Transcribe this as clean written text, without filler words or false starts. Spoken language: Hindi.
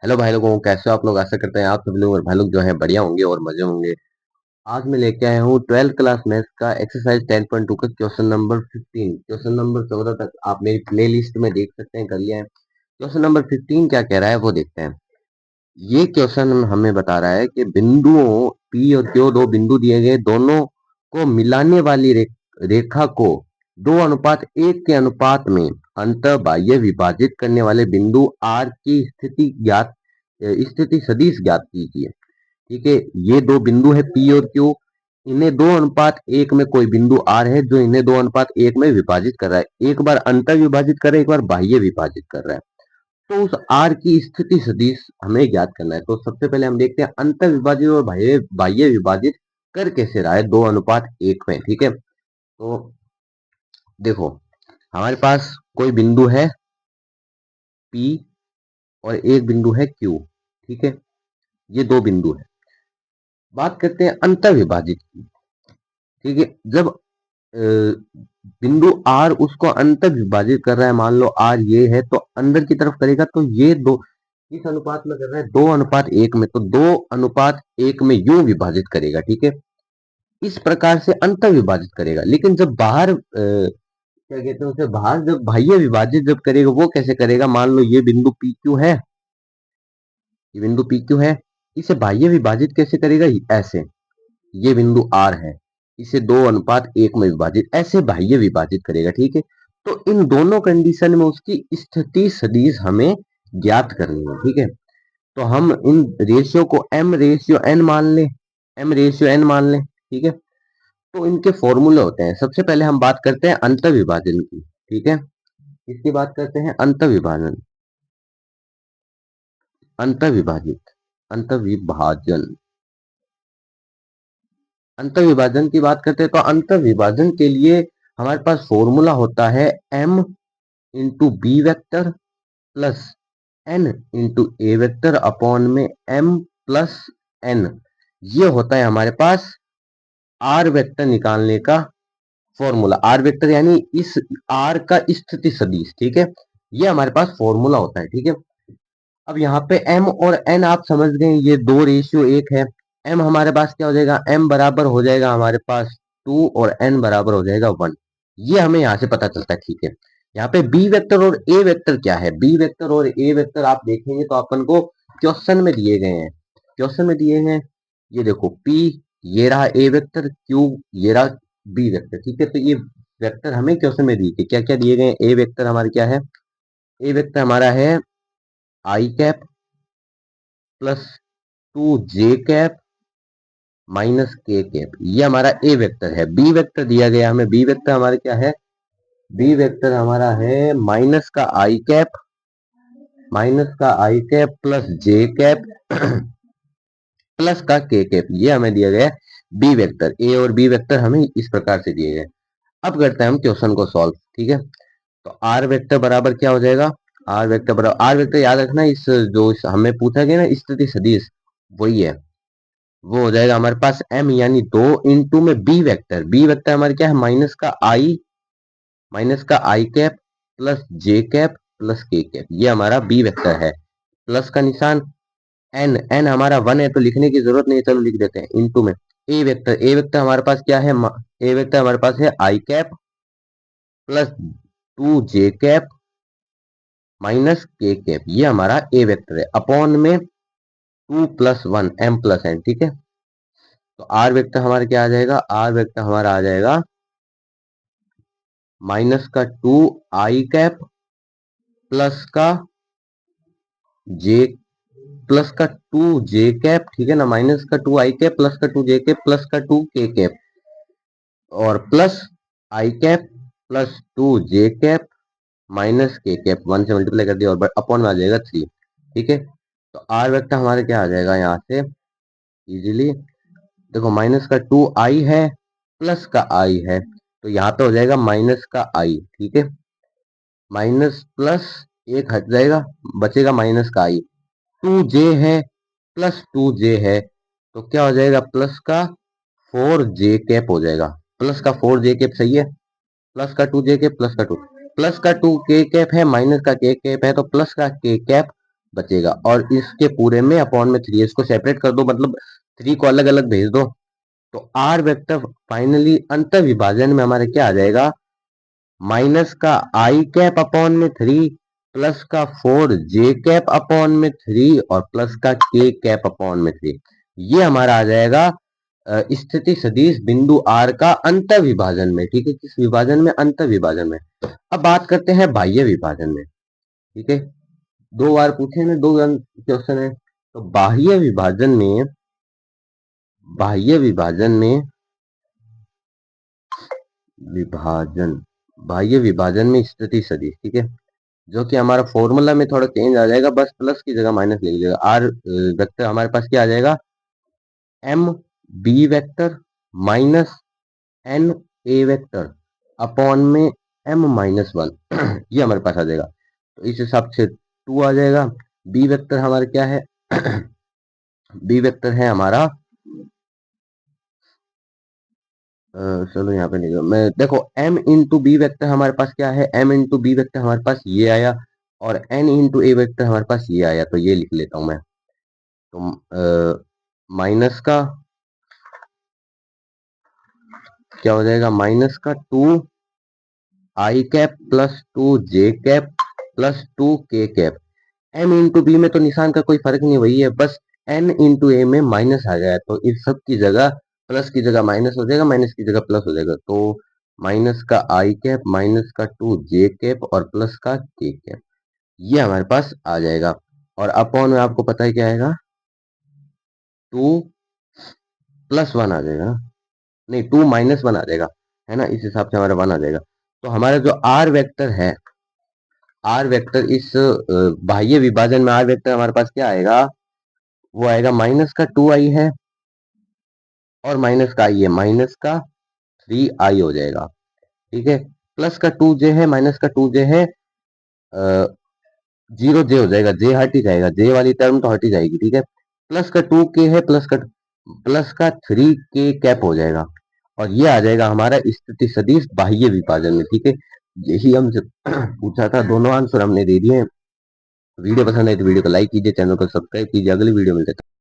हेलो भाई लोगों, कैसे हो आप लोग? आशा करते हैं आप सभी लोग और भाई लोग जो हैं बढ़िया होंगे और मजे होंगे। आज मैं लेके आया हूँ 12th क्लास मैथ्स का एक्सरसाइज 10.2 का क्वेश्चन नंबर 15। क्वेश्चन नंबर 14 तक आप मेरी प्ले लिस्ट में देख सकते हैं, कर लिया है। क्वेश्चन नंबर 15 क्या कह रहा है वो देखते हैं। ये क्वेश्चन हमें बता रहा है कि बिंदुओं पी और क्यू, दो बिंदु दिए गए, दोनों को मिलाने वाली रेखा को 2:1 के अनुपात में अंतः बाह्य विभाजित करने वाले बिंदु आर की स्थिति सदिश ज्ञात कीजिए। ठीक है, ये दो बिंदु है पी और क्यू। इन्हें 2:1 में कोई बिंदु आर है जो इन्हें 2:1 में विभाजित कर रहा है। एक बार अंतर विभाजित कर रहा है, एक बार बाह्य विभाजित कर रहा है। तो उस आर की स्थिति सदिश हमें ज्ञात करना है। तो सबसे पहले हम देखते हैं अंतर विभाजित और बाह्य बाह्य विभाजित कर कैसे रहा है 2:1 में। ठीक है, तो देखो, हमारे पास कोई बिंदु है पी और एक बिंदु है क्यू। ठीक है, ये दो बिंदु है। बात करते हैं अंतर विभाजित की। ठीक है, जब बिंदु आर उसको अंतर विभाजित कर रहा है, मान लो आर ये है, तो अंदर की तरफ करेगा तो ये दो किस अनुपात में कर रहा है? 2:1 में। तो 2:1 में यूं विभाजित करेगा। ठीक है, इस प्रकार से अंतर विभाजित करेगा। लेकिन जब बाहर क्या कहते हैं उसे, बाहर जब बाह्य विभाजित जब करेगा, वो कैसे करेगा? मान लो ये बिंदु पी क्यू है, ये बिंदु पी क्यू है, इसे बाह्य विभाजित कैसे करेगा? ऐसे। ये बिंदु आर है, इसे 2:1 में विभाजित, ऐसे बाह्य विभाजित करेगा। ठीक है, तो इन दोनों कंडीशन में उसकी स्थिति सदिश हमें ज्ञात करनी है। ठीक है, तो हम इन रेशियो को m रेशियो n मान लें, m रेशियो n मान लें। ठीक है, तो इनके फॉर्मूले होते हैं। सबसे पहले हम बात करते हैं अंतर विभाजन की। ठीक है, इसकी बात करते हैं अंतर विभाजन, अंतर विभाजित, अंतर विभाजन, अंतर विभाजन की बात करते हैं। तो अंतर विभाजन के लिए हमारे पास फॉर्मूला होता है m into B vector plus n into A vector upon में m प्लस n। ये होता है हमारे पास r वेक्टर निकालने का फॉर्मूला। r वेक्टर यानी इस r का स्थिति सदिश। ठीक है, ये हमारे पास फॉर्मूला होता है। ठीक है, अब यहाँ पे m और n आप समझ गए, ये दो रेशियो एक है। m हमारे पास क्या हो जाएगा? m बराबर हो जाएगा हमारे पास 2 और n बराबर हो जाएगा 1। ये हमें यहाँ से पता चलता है। ठीक है, यहाँ पे b वेक्टर और a वेक्टर क्या है? b वेक्टर और a वेक्टर आप देखेंगे तो अपन को क्वेश्चन में दिए गए हैं। क्वेश्चन में दिए हैं, ये देखो p, ये रहा a वेक्टर, q ये रहा b वेक्टर। ठीक है, तो ये वेक्टर हमें क्वेश्चन में दिए थे। क्या क्या दिए गए? a वेक्टर हमारे क्या है? a वेक्टर हमारा है I cap plus 2j cap minus K cap, ये हमारा ए वेक्टर है। बी वेक्टर दिया गया हमें, बी वेक्टर हमारे क्या है? बी वेक्टर हमारा है माइनस का आई कैप, माइनस का आई कैप प्लस जे कैप प्लस का के कैप, ये हमें दिया गया है बी वेक्टर। ए और बी वेक्टर हमें इस प्रकार से दिए गए। अब करते हैं हम क्वेश्चन को सॉल्व। ठीक है, तो आर वेक्टर बराबर क्या हो जाएगा? आर वेक्टर बराबर, आर वेक्टर याद रखना, इस जो हमें पूछा गया ना स्थिति सदिश, वही है। वो हो जाएगा हमारे पास m यानी 2 इंटू में बी वेक्टर। बी वेक्टर हमारे क्या है? माइनस का आई कैप प्लस जे कैप प्लस के कैप, ये हमारा बी वेक्टर है। प्लस का निशान, n, n हमारा 1 है तो लिखने की जरूरत नहीं है, चलो लिख देते हैं। इंटू में ए वेक्टर, ए वेक्टर हमारे पास क्या है? ए वेक्टर हमारे पास है I cap plus 2j cap minus K cap, ये हमारा ए वेक्टर है। अपॉन में 2+1 m प्लस n। ठीक है, तो आर वेक्टर हमारा क्या आ जाएगा? आर वेक्टर हमारा आ जाएगा माइनस का 2i कैप प्लस का जे, प्लस का 2j कैप। ठीक है ना, माइनस का 2i कैप प्लस का 2j कैप प्लस का 2k कैप और plus I cap plus 2j cap minus K cap, 1 से मल्टीप्लाई कर दिया और अपॉन में आ जाएगा 3। ठीक है, तो आर वेक्टर हमारे क्या आ जाएगा यहाँ से इजीली? देखो, माइनस का 2i है प्लस का i है, तो यहाँ पे हो जाएगा माइनस का i। ठीक है, माइनस प्लस एक हट जाएगा, बचेगा माइनस का i। 2j है प्लस 2j है, तो क्या हो जाएगा? प्लस का 4j कैप हो जाएगा। प्लस का 4j कैप सही है, प्लस का 2j कैप प्लस का 2, प्लस का 2k कैप है माइनस का k कैप है, तो प्लस का k कैप बचेगा, और इसके पूरे में अपॉन में 3, इसको सेपरेट कर दो, मतलब 3 को अलग अलग भेज दो, तो आर वेक्टर फाइनली अंत विभाजन में हमारे क्या आ जाएगा, माइनस का आई कैप अपॉन में 3, प्लस का 4 जे कैप अपॉन में 3, और प्लस का के कैप अपॉन में 3। ये हमारा आ जाएगा स्थिति सदिश बिंदु आर का अंत विभाजन में। ठीक है, किस विभाजन में, अंत विभाजन में। अब बात करते हैं बाह्य विभाजन में। ठीक है, 2 बार पूछे ना, 2 क्वेश्चन है। तो बाह्य विभाजन में, बाह्य विभाजन में विभाजन बाह्य विभाजन में स्थिति सदिश, ठीक है, जो कि हमारा फॉर्मूला में थोड़ा चेंज आ जाएगा, बस प्लस की जगह माइनस ले लीजिएगा। आर वेक्टर हमारे पास क्या आ जाएगा, M B vector minus N A vector upon में एम माइनस 1 ये हमारे पास आ जाएगा। तो इस हिसाब से 2 आ जाएगा। बी वेक्टर हमारा क्या है, बी वेक्टर है हमारा, चलो यहाँ पे नहीं, मैं देखो m इंटू बी वेक्टर हमारे पास क्या है, m इंटू बी वेक्टर हमारे पास ये आया, और n इंटू ए वेक्टर हमारे पास ये आया, तो ये लिख लेता हूं मैं। तो माइनस का क्या हो जाएगा, माइनस का 2 आई कैप प्लस 2 जे कैप प्लस 2 के कैप। m इंटू बी में तो निशान का कोई फर्क नहीं, वही है, बस n इंटू ए में माइनस आ गया, तो इस सब की जगह प्लस की जगह माइनस हो जाएगा, माइनस की जगह प्लस हो जाएगा। तो माइनस का आई कैप माइनस का 2 जे कैप और प्लस का के कैप, ये हमारे पास आ जाएगा। और अपॉन में आपको पता है क्या आएगा, 2 प्लस 1 आ जाएगा, नहीं 2 माइनस 1 आ जाएगा, है ना, इस हिसाब से हमारा 1 आ जाएगा। तो हमारा जो आर वेक्टर है, आर वेक्टर इस बाह्य विभाजन में आर वेक्टर हमारे पास क्या आएगा, वो आएगा माइनस का 2 आई है, और माइनस का आई है, माइनस का 3 आई हो जाएगा। ठीक है, प्लस का 2 जे है, माइनस का 2 जे है, 0 जे हो जाएगा, जे हट ही जाएगा, जे वाली टर्म तो हट ही जाएगी। ठीक है, प्लस का 2 के है, प्लस का 3 के कैप हो जाएगा, और ये आ जाएगा हमारा स्थिति सदिश बाह्य विभाजन में। ठीक है, यही हमसे पूछा था, दोनों आंसर हमने दे दिए। वीडियो पसंद है तो वीडियो को लाइक कीजिए, चैनल को सब्सक्राइब कीजिए, अगली वीडियो मिलते हैं।